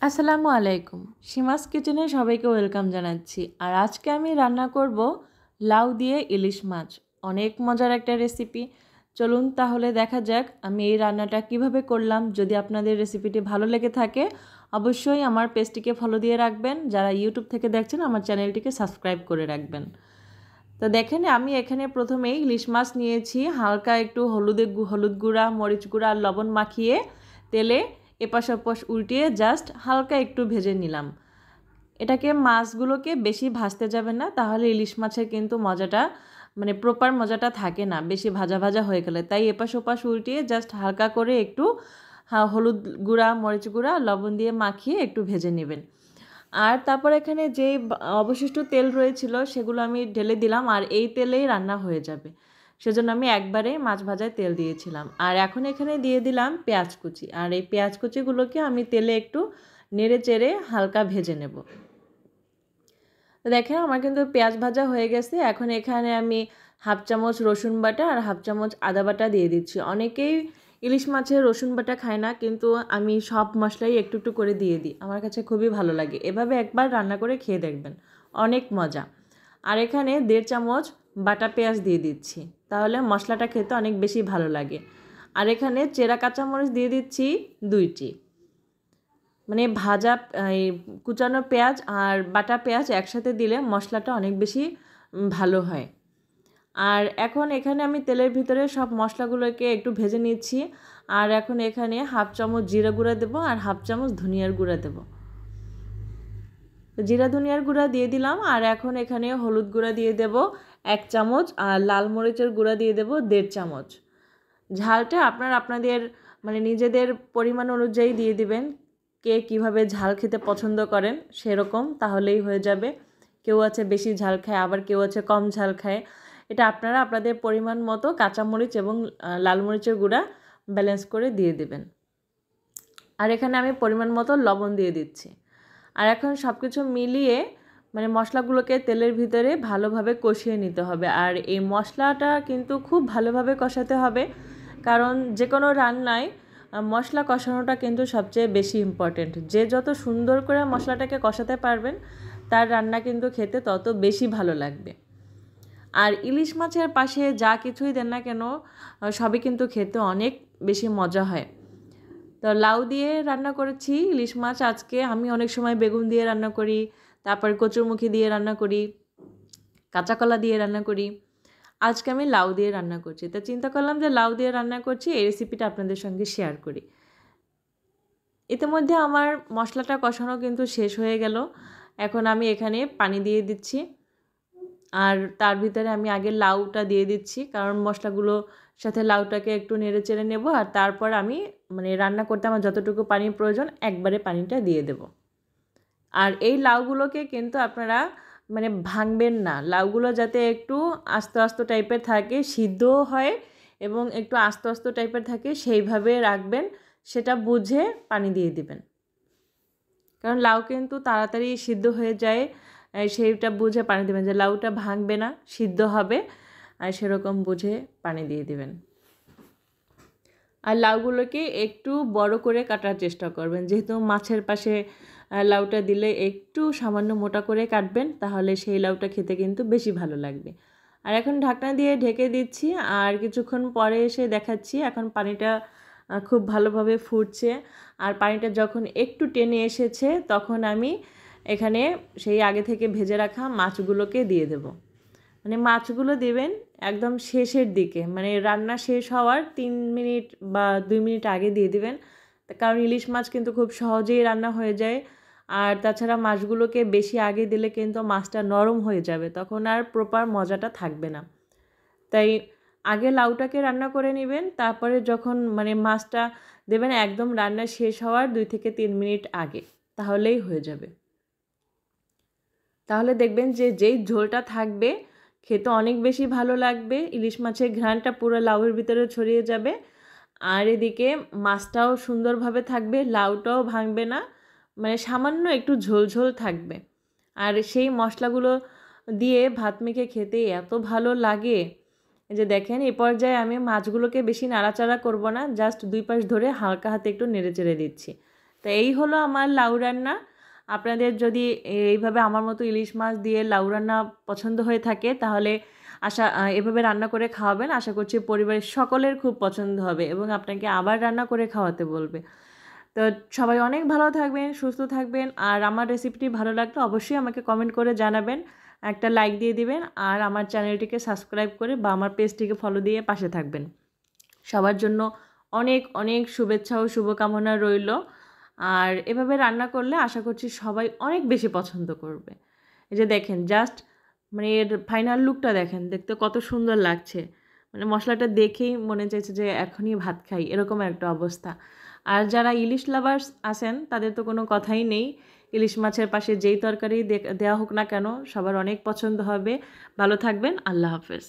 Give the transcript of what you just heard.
আসসালামু আলাইকুম। সীমাস কিচেনে সবাইকে ওয়েলকাম জানাচ্ছি। আর আজকে আমি রান্না করব লাউ দিয়ে ইলিশ মাছ। অনেক মজার একটা রেসিপি। চলুন তাহলে দেখা যাক আমি এই রান্নাটা কিভাবে করলাম। যদি আপনাদের রেসিপিটি ভালো লেগে থাকে অবশ্যই আমার পেজটিকে ফলো দিয়ে রাখবেন। যারা ইউটিউব থেকে দেখছেন আমার চ্যানেলটিকে সাবস্ক্রাইব করে রাখবেন। তো দেখেন আমি এখানে প্রথমেই ইলিশ মাছ নিয়েছি, হালকা একটু হলুদ গুঁড়া, মরিচ গুঁড়া আর লবণ মাখিয়ে তেলে এপাশ ওপাশ উল্টিয়ে জাস্ট হালকা একটু ভেজে নিলাম। এটাকে মাছগুলোকে বেশি ভাজতে যাবে না, তাহলে ইলিশ মাছের কিন্তু মজাটা প্রপার মজাটা থাকে না বেশি ভাজা ভাজা হয়ে গেলে। তাই এপাশ ওপাশ উল্টিয়ে জাস্ট হালকা করে একটু হলুদ গুঁড়া, মরিচ গুঁড়া, লবণ দিয়ে মাখিয়ে একটু ভেজে নেবেন। আর তারপর এখানে যে অবশিষ্ট তেল রয়েছিল সেগুলো আমি ঢেলে দিলাম, আর এই তেলেই রান্না হয়ে যাবে। সেজন্য আমি একবারে মাছ ভাজায় তেল দিয়েছিলাম। আর এখন এখানে দিয়ে দিলাম পেঁয়াজ কুচি, আর এই পেঁয়াজ কুচিগুলোকে আমি তেলে একটু নেড়ে চেড়ে হালকা ভেজে নেব। তো দেখেন আমার কিন্তু পেঁয়াজ ভাজা হয়ে গেছে। এখন এখানে আমি হাফ চামচ রসুন বাটা আর হাফ চামচ আদা বাটা দিয়ে দিচ্ছি। অনেকেই ইলিশ মাছের রসুন বাটা খায় না, কিন্তু আমি সব মশলাই একটু একটু করে দিয়ে দিই, আমার কাছে খুবই ভালো লাগে। এভাবে একবার রান্না করে খেয়ে দেখবেন, অনেক মজা। আর এখানে 1.5 চামচ বাটা পেঁয়াজ দিয়ে দিচ্ছি, তাহলে মশলাটা খেতে অনেক বেশি ভালো লাগে। আর এখানে চেরা কাঁচামরিচ দিয়ে দিচ্ছি 2টি। ভাজা এই কুচানো পেঁয়াজ আর বাটা পেঁয়াজ একসাথে দিলে মশলাটা অনেক বেশি ভালো হয়। আর এখন এখানে আমি তেলের ভিতরে সব মশলাগুলোকে একটু ভেজে নিচ্ছি। আর এখন এখানে হাফ চামচ জিরা গুঁড়া দেবো আর হাফ চামচ ধনিয়ার গুঁড়া দেবো। জিরা ধনিয়ার গুঁড়া দিয়ে দিলাম। আর এখন এখানে হলুদ গুঁড়া দিয়ে দেব 1 চামচ, আর লাল মরিচের গুঁড়া দিয়ে দেব 1.5 চামচ। ঝালটা আপনাদের নিজেদের পরিমাণ অনুযায়ী দিয়ে দিবেন। কে কীভাবে ঝাল খেতে পছন্দ করেন সেরকম তাহলেই হয়ে যাবে। কেউ আছে বেশি ঝাল খায়, আবার কেউ আছে কম ঝাল খায়। এটা আপনারা আপনাদের পরিমাণ মতো কাঁচামরিচ এবং লাল মরিচের গুঁড়া ব্যালেন্স করে দিয়ে দেবেন। আর এখানে আমি পরিমাণ মতো লবণ দিয়ে দিচ্ছি। আর এখন সব কিছু মিলিয়ে মশলাগুলোকে তেলের ভিতরে ভালোভাবে কষিয়ে নিতে হবে। আর এই মশলাটা কিন্তু খুব ভালোভাবে কষাতে হবে, কারণ যে কোনো রান্নায় মশলা কষানোটা কিন্তু সবচেয়ে বেশি ইম্পর্টেন্ট। যে যত সুন্দর করে মশলাটাকে কষাতে পারবেন তার রান্না কিন্তু খেতে তত বেশি ভালো লাগবে। আর ইলিশ মাছের পাশে যা কিছুই দেন না কেন সবই কিন্তু খেতে অনেক বেশি মজা হয়। তো লাউ দিয়ে রান্না করেছি ইলিশ মাছ আজকে। আমি অনেক সময় বেগুন দিয়ে রান্না করি, তারপর কচুরমুখী দিয়ে রান্না করি, কাঁচা কলা দিয়ে রান্না করি। আজকে আমি লাউ দিয়ে রান্না করছি, তো চিন্তা করলাম যে লাউ দিয়ে রান্না করছি, এই রেসিপিটা আপনাদের সঙ্গে শেয়ার করি। ইতিমধ্যে আমার মশলাটা কষানো কিন্তু শেষ হয়ে গেল। এখন আমি এখানে পানি দিয়ে দিচ্ছি, আর তার ভিতরে আমি আগে লাউটা দিয়ে দিচ্ছি, কারণ মশলাগুলোর সাথে লাউটাকে একটু নেড়ে চেড়ে নেব। আর তারপর আমি রান্না করতে আমার যতটুকু পানির প্রয়োজন একবারে পানিটা দিয়ে দেব। আর এই লাউগুলোকে কিন্তু আপনারা ভাঙবেন না। লাউগুলো যাতে একটু আস্ত আস্ত টাইপের থাকে, সিদ্ধও হয় এবং একটু আস্ত আস্ত টাইপের থাকে, সেইভাবে রাখবেন। সেটা বুঝে পানি দিয়ে দিবেন, কারণ লাউ কিন্তু তাড়াতাড়ি সিদ্ধ হয়ে যায়। সেইটা বুঝে পানি দেবেন যে লাউটা ভাঙবে না, সিদ্ধ হবে, আর সেরকম বুঝে পানি দিয়ে দিবেন। আর লাউগুলোকে একটু বড় করে কাটার চেষ্টা করবেন, যেহেতু মাছের পাশে লাউটা দিলে একটু সামান্য মোটা করে কাটবেন, তাহলে সেই লাউটা খেতে কিন্তু বেশি ভালো লাগবে। আর এখন ঢাকনা দিয়ে ঢেকে দিচ্ছি, আর কিছুক্ষণ পরে এসে দেখাচ্ছি। এখন পানিটা খুব ভালোভাবে ফুটছে, আর পানিটা যখন একটু টেনে এসেছে তখন আমি এখানে সেই আগে থেকে ভেজে রাখা মাছগুলোকে দিয়ে দেব। মাছগুলো দেবেন একদম শেষের দিকে, রান্না শেষ হওয়ার 3 মিনিট বা 2 মিনিট আগে দিয়ে দিবেন, কারণ ইলিশ মাছ কিন্তু খুব সহজেই রান্না হয়ে যায়। আর তাছাড়া মাছগুলোকে বেশি আগে দিলে কিন্তু মাছটা নরম হয়ে যাবে, তখন আর প্রপার মজাটা থাকবে না। তাই আগে লাউটাকে রান্না করে নেবেন, তারপরে যখন মাছটা দেবেন একদম রান্না শেষ হওয়ার 2 থেকে 3 মিনিট আগে, তাহলেই হয়ে যাবে। তাহলে দেখবেন যে যেই ঝোলটা থাকবে খেতে অনেক বেশি ভালো লাগবে, ইলিশ মাছের ঘ্রাণটা পুরো লাউয়ের ভিতরে ছড়িয়ে যাবে। আর এদিকে মাছটাও সুন্দরভাবে থাকবে, লাউটাও ভাঙবে না, সামান্য একটু ঝোল ঝোল থাকবে। আর সেই মশলাগুলো দিয়ে ভাত মেখে খেতে এত ভালো লাগে যে দেখেন এই পর্যায়ে আমি মাছগুলোকে বেশি নাড়াচাড়া করব না, জাস্ট 2 পাশ ধরে হালকা হাতে একটু নেড়ে চেড়ে দিচ্ছি, তো এই হলো আমার লাউ রান্না। আপনাদের যদি এইভাবে আমার মতো ইলিশ মাছ দিয়ে লাউ রান্না পছন্দ হয়ে থাকে তাহলে এভাবে রান্না করে খাওয়াবেন। আশা করছি পরিবারের সকলের খুব পছন্দ হবে এবং আপনাকে আবার রান্না করে খাওয়াতে বলবে। তো সবাই অনেক ভালো থাকবেন, সুস্থ থাকবেন। আর আমার রেসিপিটি ভালো লাগলে অবশ্যই আমাকে কমেন্ট করে জানাবেন, একটা লাইক দিয়ে দিবেন আর আমার চ্যানেলটিকে সাবস্ক্রাইব করে বা আমার পেজটিকে ফলো দিয়ে পাশে থাকবেন। সবার জন্য অনেক অনেক শুভেচ্ছা ও শুভকামনা রইল। আর এভাবে রান্না করলে আশা করছি সবাই অনেক বেশি পছন্দ করবে। এই যে দেখেন জাস্ট মানে এর ফাইনাল লুকটা দেখেন, দেখতে কত সুন্দর লাগছে। মানে মশলাটা দেখেই মনে চাইছে যে এখনই ভাত খাই, এরকম একটা অবস্থা। আর যারা ইলিশ লাভার্স আছেন তাদের তো কোনো কথাই নেই, ইলিশ মাছের পাশে যেই তরকারি দেওয়া হোক না কেন সবার অনেক পছন্দ হবে। ভালো থাকবেন, আল্লাহ হাফেজ।